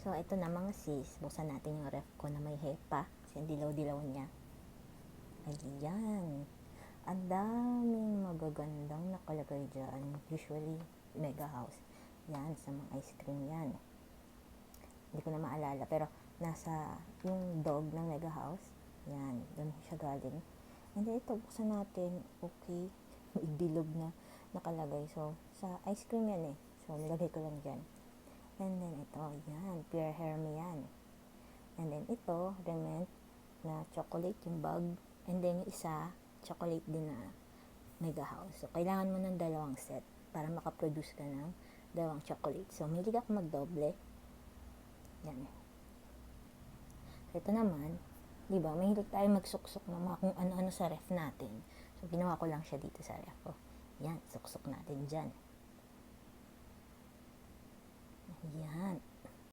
So, ito na mga sis. Buksan natin yung ref ko na may HEPA. Kasi ang dilaw-dilaw niya. Ayan. Ang daming magagandang nakalagay dyan. Usually, Mega House. Yan, sa mga ice cream yan. Hindi ko na maalala. Pero, nasa yung dog ng Mega House. Yan, doon siya galing. And then, ito, buksan natin. Okay. May bilog na nakalagay. So, sa ice cream yan eh. So, nilagay ko lang dyan. And then, ito, yan. Pure Hermie yan. And then, ito, Rement na chocolate yung bag. And then, yung isa, chocolate din na Mega House. So, kailangan mo ng dalawang set para makaproduce ka ng dalawang chocolate. So, mahilig ako magdoble. Yan. So, ito naman, di ba, mahilig tayo magsuksok ng mga kung ano-ano sa ref natin. So, ginawa ko lang siya dito sa ref. Oh, yan, suksok natin dyan. Yan.